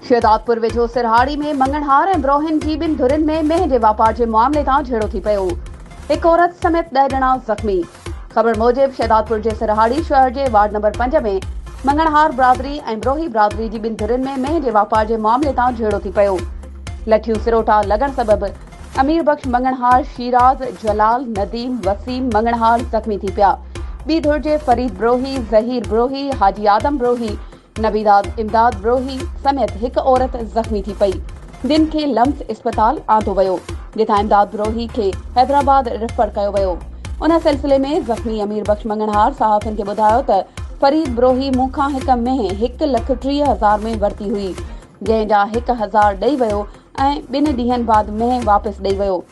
शहदादपुर वेझो सिरहाड़ी में मंगणहार ऐं ब्रोहिन जी ॿिनि धुरियुनि में मेंह जे वापार जे मामले तां झेड़ो थी पियो। हिकु औरत समेत 10 ॼणा ज़ख़्मी। ख़बर मूजिब शहदादपुर जे सिरहाड़ी शहर जे वार्ड नंबर 5 में मंगणहार बिरादरी ऐं ब्रोही बिरादरी जी ॿिनि धुरियुनि में मेंह जे वापार जे मामले तां झेड़ो थी पियो। लठियूं सिरोटा लॻण सबबि अमीर बख्श मंगणहार, शीराज, जलाल, नदीम, वसीम मंगणहार ज़ख़्मी थी पिया। ॿी धुर जे फरीद ब्रोही, ज़हीर ब्रोही, हाजी आदम ब्रोही, नबीदाद इमदाद ब्रोही समेत हिकु औरत ज़ख़्मी थी पई, जिन खे लम्स इस्पताल आंदो वियो, जिथां इमदाद ब्रोही खे हैदराबाद रेफर कयो वियो। उन सिलसिले में ज़ख़्मी अमीर बख्श मंगणहार सहाफ़ियुनि खे ॿुधायो त फरीद ब्रोही मूंखां हिक मेंह 1,30,000 में वरिती हुई, जंहिंजा 1,000 ॾेई वियो ऐं 2 ॾींहनि बाद मेंह वापसि ॾेई वियो।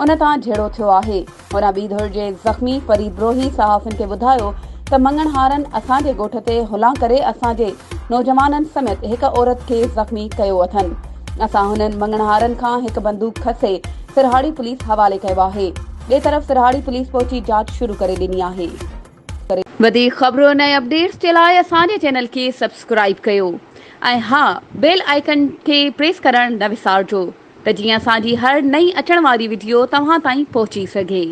उन तां झेड़ो थियो आहे। उन ॿी धुर जे ज़ख़्मी फरीद ब्रोही सहाफ़ियुनि खे ॿुधायो त मंगणहारनि असांजे ॻोठ ते हुला करे असांजे नौजवाननि समेत हिकु औरत खे ज़ख़्मी कयो अथनि। असां हुननि मंगणहारनि खां हिकु बंदूक खसे सिरहाड़ी पुलिस हवाले कयो आहे। ॿिए तरफ़ सिरहाड़ी पुलिस पहुची जांच शुरू करे ॾिनी आहे। वधीक ख़बरुनि ऐं अपडेट्स जे लाइ असांजे चैनल खे सब्सक्राइब कयो ऐं हा, बेल आइकन खे प्रेस करणु न विसारिजो त जीअं असांजी हर नई अचण वारी वीडियो तव्हां ताईं पहुची सघे।